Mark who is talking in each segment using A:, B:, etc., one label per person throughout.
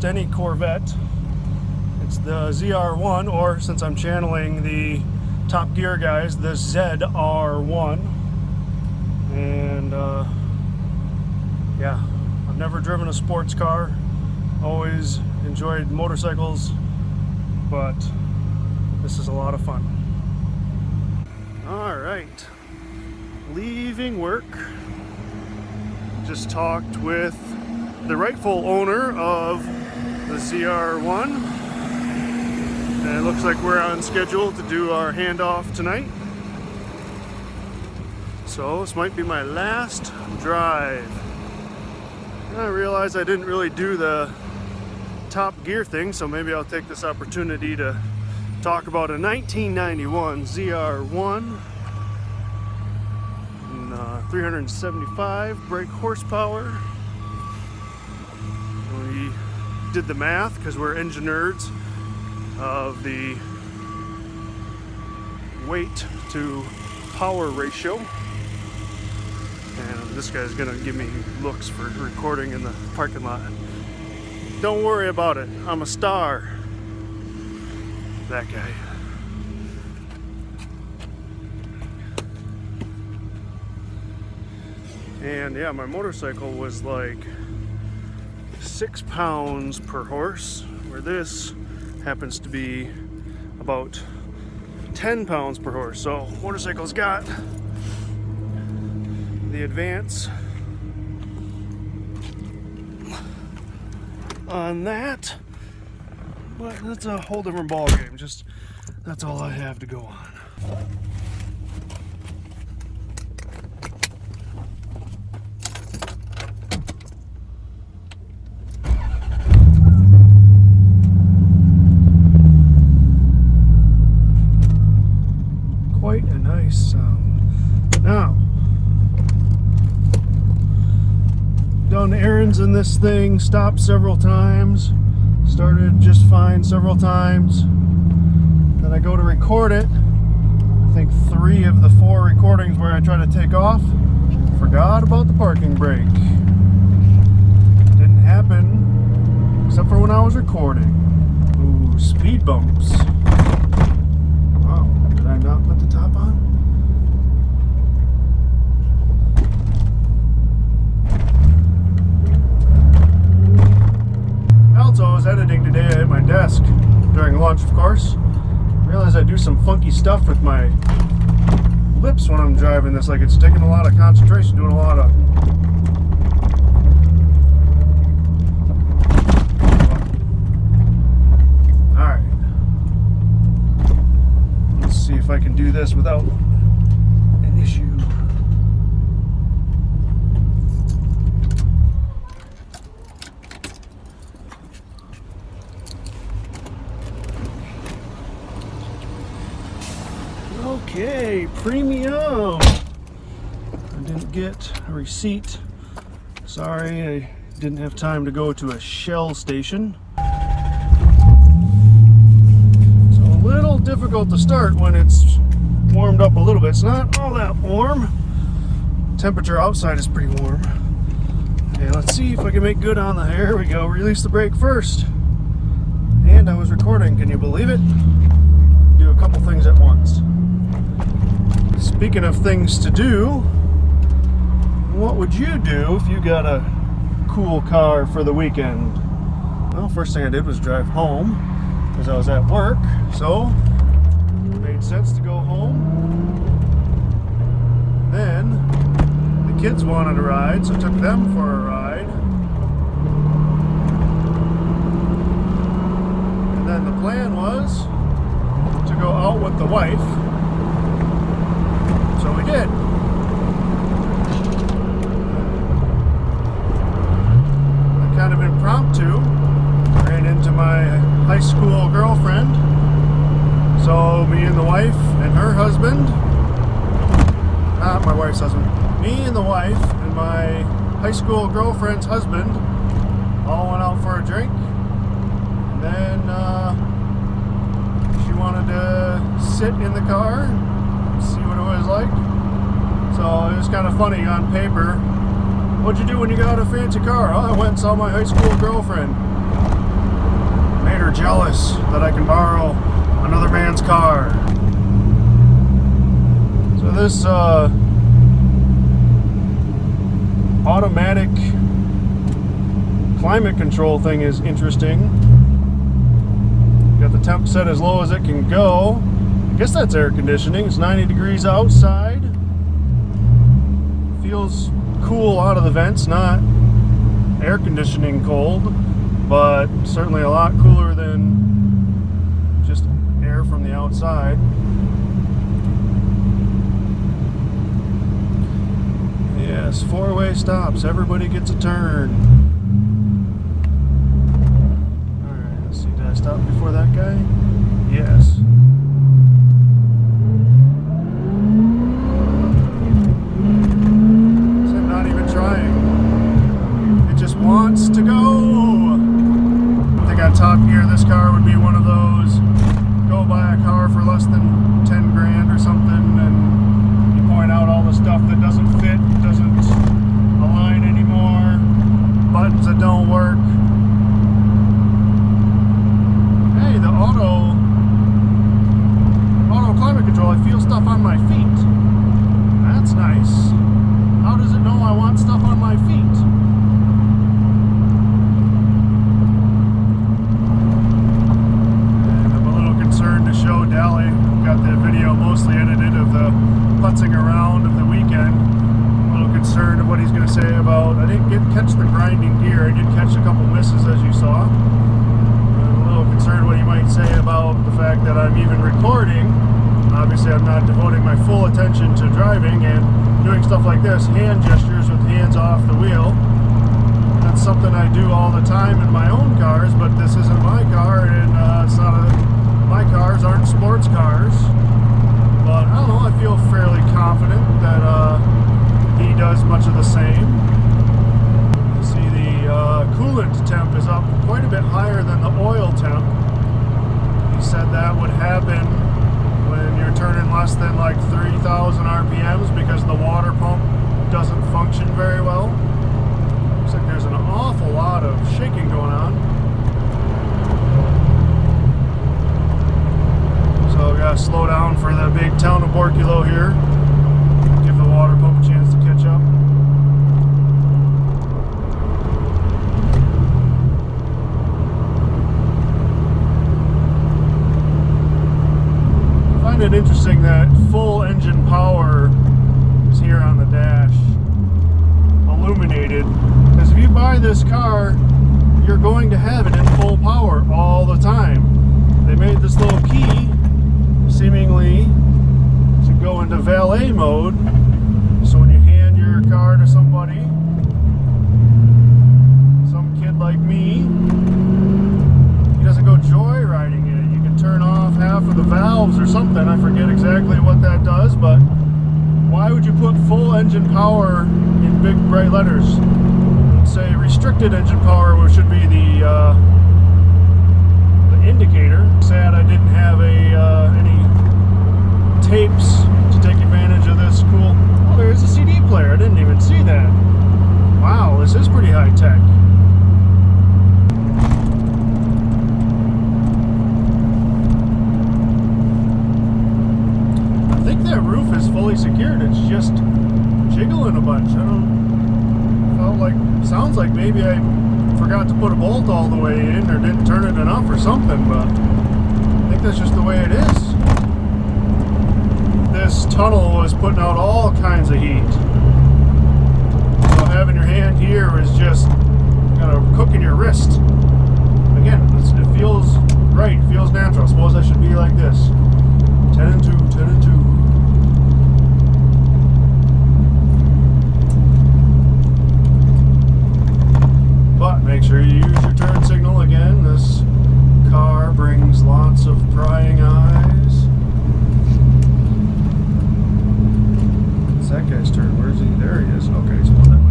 A: almost any Corvette. It's the ZR1, or since I'm channeling the Top Gear guys, the ZR1. And yeah, I've never driven a sports car. Always enjoyed motorcycles, but this is a lot of fun. All right, leaving work. Just talked with the rightful owner of the ZR1, and it looks like we're on schedule to do our handoff tonight. So this might be my last drive. And I realized I didn't really do the Top Gear thing, so maybe I'll take this opportunity to talk about a 1991 ZR1 and 375 brake horsepower. We did the math because we're engine nerds of the weight to power ratio. And this guy's gonna give me looks for recording in the parking lot. Don't worry about it, I'm a star. That guy. And yeah, my motorcycle was like 6 pounds per horse, where this happens to be about 10 pounds per horse. So motorcycle's got the advance on that, but that's a whole different ball game. Just that's all I have to go on. Quite a nice sound. Now, done errands in this thing, stopped several times, started just fine several times. Then I go to record it. I think 3 of the 4 recordings where I try to take off, forgot about the parking brake. Didn't happen except for when I was recording. Ooh, speed bumps. Wow, did I not put the top on? Also, I was editing today at my desk during lunch, of course. Realized I do some funky stuff with my lips when I'm driving this. Like, it's taking a lot of concentration, doing a lot of. Alright. Let's see if I can do this without an issue. Okay, premium. I didn't get a receipt. Sorry, I didn't have time to go to a Shell station. It's a little difficult to start when it's warmed up a little bit. It's not all that warm. Temperature outside is pretty warm. Okay, let's see if I can make good on the. Here we go. Release the brake first. And I was recording. Can you believe it? Do a couple things at once. Speaking of things to do, what would you do if you got a cool car for the weekend? Well, first thing I did was drive home because I was at work, so it made sense to go home. Then the kids wanted a ride, so I took them for a ride. And then the plan was to go out with the wife. So we did. Kind of impromptu, ran into my high school girlfriend. So me and the wife and her husband, not my wife's husband, me and the wife and my high school girlfriend's husband all went out for a drink. And then she wanted to sit in the car, see what it was like. So it was kind of funny on paper. What'd you do when you got a fancy car? Oh, I went and saw my high school girlfriend. are jealous that I can borrow another man's car. So this automatic climate control thing is interesting. Got the temp set as low as it can go. I guess that's air conditioning. It's 90 degrees outside. Feels cool out of the vents, not air conditioning cold, but certainly a lot cooler than just air from the outside. Yes, four-way stops. Everybody gets a turn. Alright, let's see. Did I stop before that guy? Yes. So I'm not even trying. It just wants to go. I think on Top Gear, this car would be one of those go buy a car for less than 10 grand or something, and you point out all the stuff that doesn't fit, doesn't align anymore, buttons that don't work. Hey, the auto climate control, I feel stuff on my feet. That's nice. How does it know I want stuff on my feet? And I'm a little concerned to show Dally. I've got the video mostly edited of the putzing around of the weekend. I'm a little concerned of what he's going to say about, I didn't catch the grinding gear. I did catch a couple misses, as you saw. I'm a little concerned what he might say about the fact that I'm even recording. Obviously, I'm not devoting my full attention to driving and doing stuff like this, hand gestures with hands off the wheel. That's something I do all the time in my own cars, but this isn't my car, and it's not my cars aren't sports cars. But I don't know, I feel fairly confident that he does much of the same. You see the coolant temp is up quite a bit higher than the oil temp. He said that would happen when you're turning less than like 3,000 RPMs because the water pump doesn't function very well. Looks like there's an awful lot of shaking going on. So we gotta slow down for the big town of Borculo here. Give the water pump a chance to catch up. I find it interesting that full engine power is here on the dash, illuminated, because if you buy this car, you're going to have it in full power all the time. They made this little key seemingly to go into valet mode, so when you hand your car to somebody, some kid like me, he doesn't go joyriding in it. You can turn off half of the valves or something. I forget exactly what that does, but why would you put full engine power in big bright letters? Say restricted engine power, which should be the indicator. Sad I didn't have any tapes to take advantage of this cool. Oh, there's a CD player. I didn't even see that. Wow, this is pretty high tech. I think that roof is fully secured. It's just jiggling a bunch. Sounds like maybe I forgot to put a bolt all the way in or didn't turn it enough or something, but I think that's just the way it is. This tunnel was putting out all kinds of heat. So having your hand here is just kind of cooking your wrist. Again, it feels right, it feels natural. I suppose I should be like this. 10 and 2, 10 and 2. But make sure you use your turn signal again. This car brings lots of prying eyes. It's that guy's turn. Where's he? There he is. Okay, he's going that way.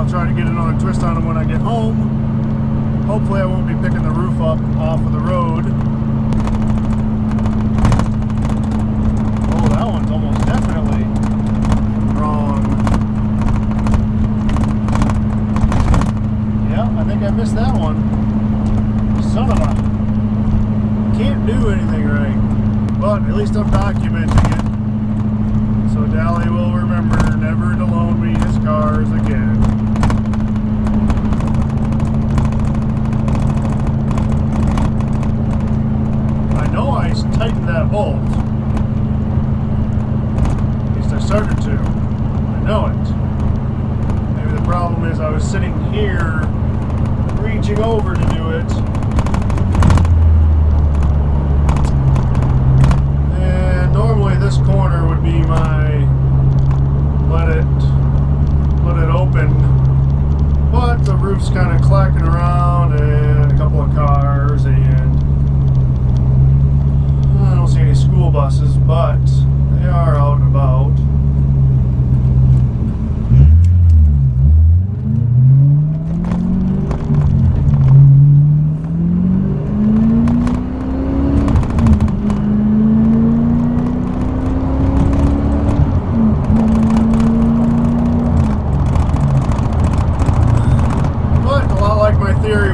A: I'll try to get another twist on them when I get home. Hopefully I won't be picking the roof up off of the road. Oh, that one's almost definitely wrong. Yeah, I think I missed that one. Son of a... Can't do anything right. But at least I'm documenting it. So Dally will remember never to loan me his cars again. I know I tightened that bolt. At least I started to. I know it. Maybe the problem is I was sitting here reaching over to do it. And normally this corner would be my let it open, but the roof's kind of clacking around and a couple of cars, and I don't see any school buses, but they are out and about.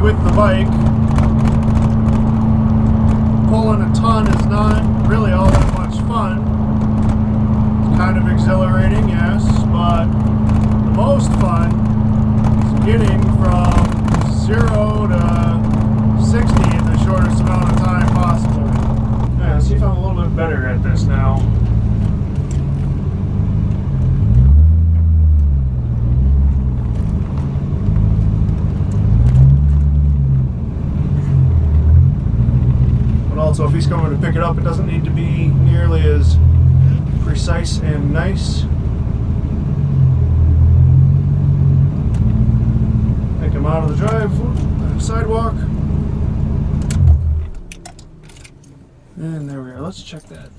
A: With the bike, pulling a ton is not really all that much fun. It's kind of exhilarating, yes, but the most fun is getting from 0 to 60 in the shortest amount of time possible. Yeah, let's see if I'm a little bit better at this now. So if he's coming to pick it up, it doesn't need to be nearly as precise and nice. Take him out of the sidewalk. And there we are. Let's check that.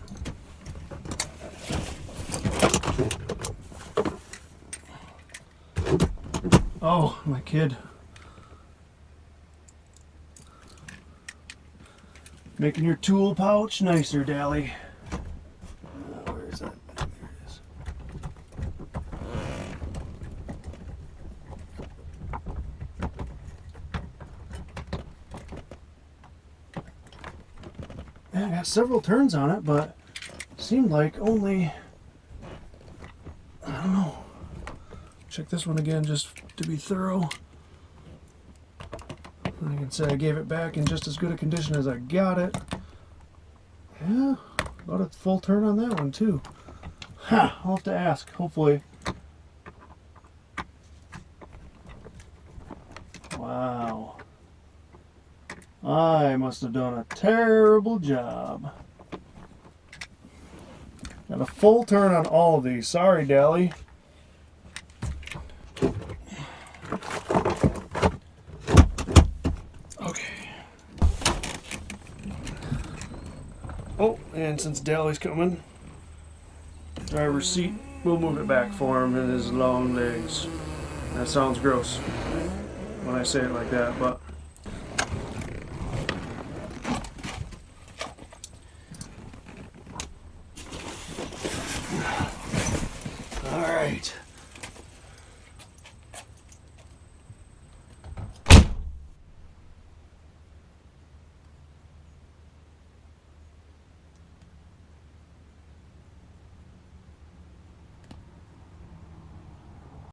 A: Oh, my kid. Making your tool pouch nicer, Dally. Where is that? There it is. Yeah, I got several turns on it, but seemed like only, I don't know. Check this one again just to be thorough. I can say I gave it back in just as good a condition as I got it. Yeah, about a full turn on that one too. Ha, I'll have to ask, hopefully. Wow. I must have done a terrible job. Got a full turn on all of these. Sorry, Dally. Oh, and since Dally's coming, driver's seat, we'll move it back for him and his long legs. That sounds gross when I say it like that, but all right.